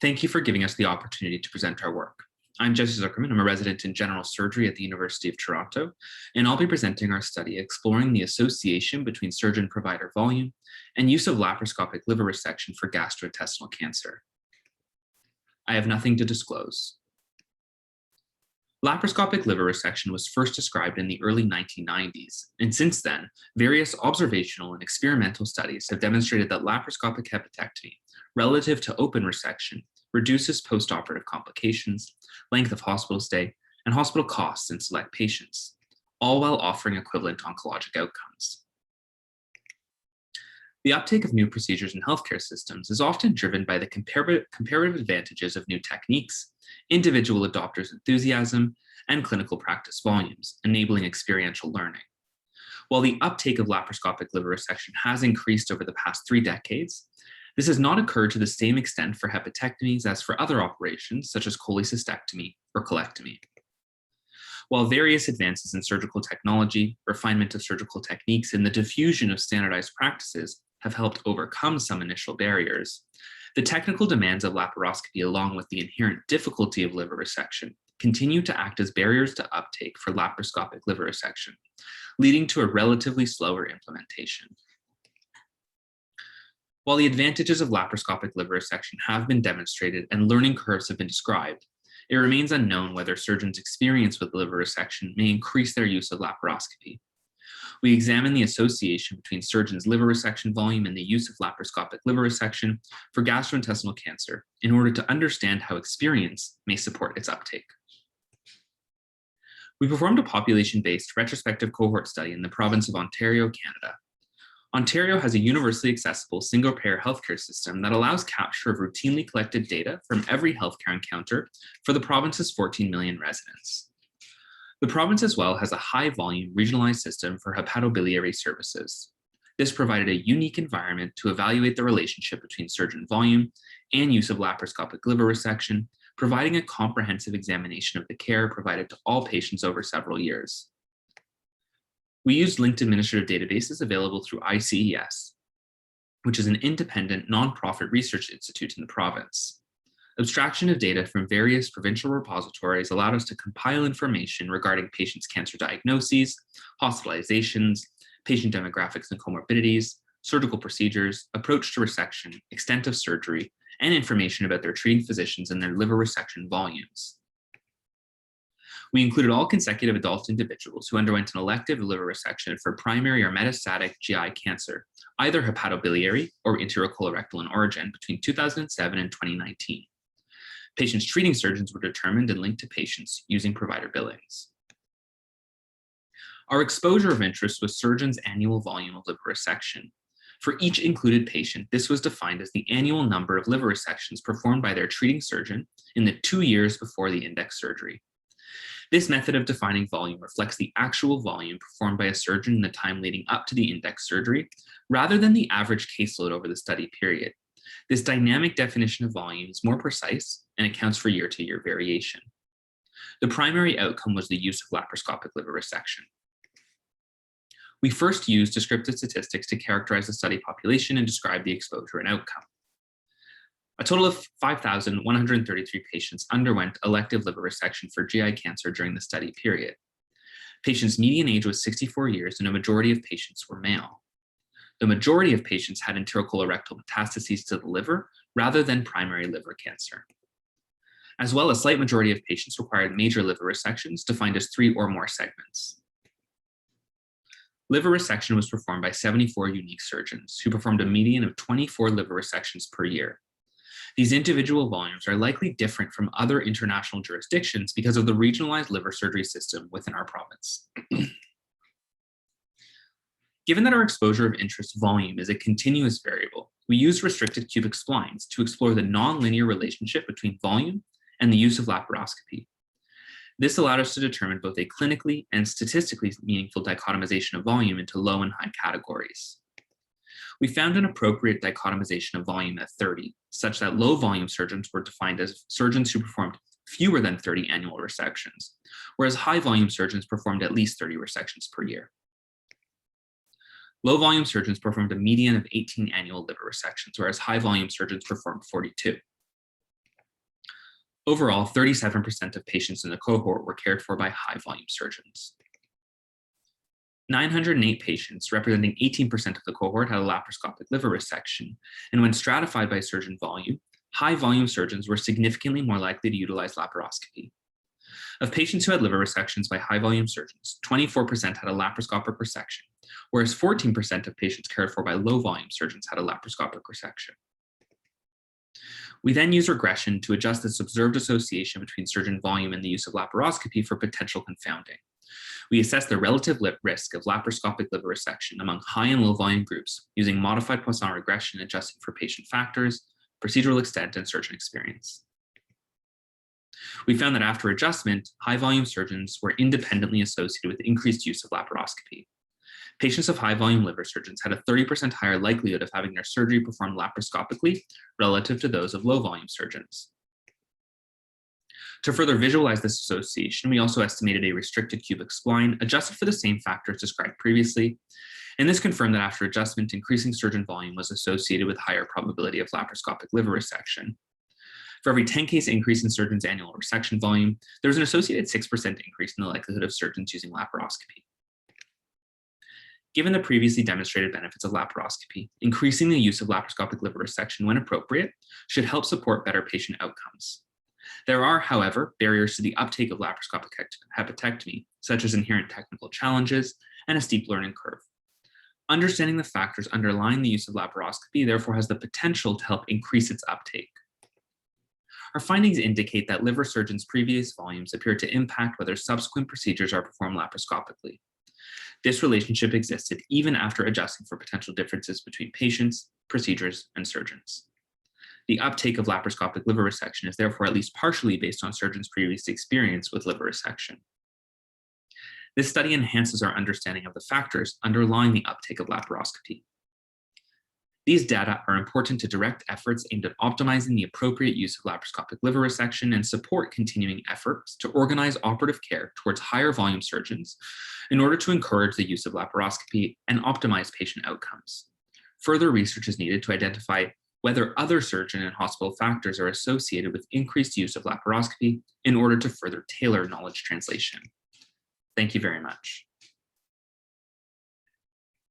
Thank you for giving us the opportunity to present our work. I'm Jesse Zuckerman. I'm a resident in general surgery at the University of Toronto, and I'll be presenting our study exploring the association between surgeon-provider volume and use of laparoscopic liver resection for gastrointestinal cancer. I have nothing to disclose. Laparoscopic liver resection was first described in the early 1990s, and since then, various observational and experimental studies have demonstrated that laparoscopic hepatectomy, relative to open resection, reduces postoperative complications, length of hospital stay, and hospital costs in select patients, all while offering equivalent oncologic outcomes. The uptake of new procedures in healthcare systems is often driven by the comparative advantages of new techniques, individual adopters' enthusiasm, and clinical practice volumes, enabling experiential learning. While the uptake of laparoscopic liver resection has increased over the past 3 decades, this has not occurred to the same extent for hepatectomies as for other operations, such as cholecystectomy or colectomy. While various advances in surgical technology, refinement of surgical techniques, and the diffusion of standardized practices have helped overcome some initial barriers, the technical demands of laparoscopy, along with the inherent difficulty of liver resection, continue to act as barriers to uptake for laparoscopic liver resection, leading to a relatively slower implementation. While the advantages of laparoscopic liver resection have been demonstrated and learning curves have been described, it remains unknown whether surgeons' experience with liver resection may increase their use of laparoscopy. We examine the association between surgeons' liver resection volume and the use of laparoscopic liver resection for gastrointestinal cancer in order to understand how experience may support its uptake. We performed a population-based retrospective cohort study in the province of Ontario, Canada. Ontario has a universally accessible single-payer healthcare system that allows capture of routinely collected data from every healthcare encounter for the province's 14 million residents. The province as well has a high-volume regionalized system for hepatobiliary services. This provided a unique environment to evaluate the relationship between surgeon volume and use of laparoscopic liver resection, providing a comprehensive examination of the care provided to all patients over several years. We used linked administrative databases available through ICES, which is an independent nonprofit research institute in the province. Abstraction of data from various provincial repositories allowed us to compile information regarding patients' cancer diagnoses, hospitalizations, patient demographics and comorbidities, surgical procedures, approach to resection, extent of surgery, and information about their treating physicians and their liver resection volumes. We included all consecutive adult individuals who underwent an elective liver resection for primary or metastatic GI cancer, either hepatobiliary or enterocolorectal in origin, between 2007 and 2019. Patients' treating surgeons were determined and linked to patients using provider billings. Our exposure of interest was surgeons' annual volume of liver resection. For each included patient, this was defined as the annual number of liver resections performed by their treating surgeon in the 2 years before the index surgery. This method of defining volume reflects the actual volume performed by a surgeon in the time leading up to the index surgery, rather than the average caseload over the study period. This dynamic definition of volume is more precise and accounts for year-to-year variation. The primary outcome was the use of laparoscopic liver resection. We first used descriptive statistics to characterize the study population and describe the exposure and outcome. A total of 5,133 patients underwent elective liver resection for GI cancer during the study period. Patients' median age was 64 years and a majority of patients were male. The majority of patients had enterocolorectal metastases to the liver rather than primary liver cancer. As well, a slight majority of patients required major liver resections, defined as 3 or more segments. Liver resection was performed by 74 unique surgeons who performed a median of 24 liver resections per year. These individual volumes are likely different from other international jurisdictions because of the regionalized liver surgery system within our province. Given that our exposure of interest volume is a continuous variable, we use restricted cubic splines to explore the nonlinear relationship between volume and the use of laparoscopy. This allowed us to determine both a clinically and statistically meaningful dichotomization of volume into low and high categories. We found an appropriate dichotomization of volume at 30, such that low volume surgeons were defined as surgeons who performed fewer than 30 annual resections, whereas high volume surgeons performed at least 30 resections per year. Low volume surgeons performed a median of 18 annual liver resections, whereas high volume surgeons performed 42. Overall, 37% of patients in the cohort were cared for by high-volume surgeons. 908 patients, representing 18% of the cohort, had a laparoscopic liver resection, and when stratified by surgeon volume, high-volume surgeons were significantly more likely to utilize laparoscopy. Of patients who had liver resections by high-volume surgeons, 24% had a laparoscopic resection, whereas 14% of patients cared for by low-volume surgeons had a laparoscopic resection. We then use regression to adjust this observed association between surgeon volume and the use of laparoscopy for potential confounding. We assess the relative risk of laparoscopic liver resection among high and low volume groups using modified Poisson regression adjusting for patient factors, procedural extent, and surgeon experience. We found that after adjustment, high volume surgeons were independently associated with increased use of laparoscopy. Patients of high volume liver surgeons had a 30% higher likelihood of having their surgery performed laparoscopically relative to those of low volume surgeons. To further visualize this association, we also estimated a restricted cubic spline adjusted for the same factors described previously, and this confirmed that after adjustment, increasing surgeon volume was associated with higher probability of laparoscopic liver resection. For every 10 case increase in surgeons' annual resection volume, there was an associated 6% increase in the likelihood of surgeons using laparoscopy. Given the previously demonstrated benefits of laparoscopy, increasing the use of laparoscopic liver resection when appropriate should help support better patient outcomes. There are, however, barriers to the uptake of laparoscopic hepatectomy, such as inherent technical challenges and a steep learning curve. Understanding the factors underlying the use of laparoscopy therefore has the potential to help increase its uptake. Our findings indicate that liver surgeons' previous volumes appear to impact whether subsequent procedures are performed laparoscopically. This relationship existed even after adjusting for potential differences between patients, procedures, and surgeons. The uptake of laparoscopic liver resection is therefore at least partially based on surgeons' previous experience with liver resection. This study enhances our understanding of the factors underlying the uptake of laparoscopy. These data are important to direct efforts aimed at optimizing the appropriate use of laparoscopic liver resection and support continuing efforts to organize operative care towards higher volume surgeons in order to encourage the use of laparoscopy and optimize patient outcomes. Further research is needed to identify whether other surgeon and hospital factors are associated with increased use of laparoscopy in order to further tailor knowledge translation. Thank you very much.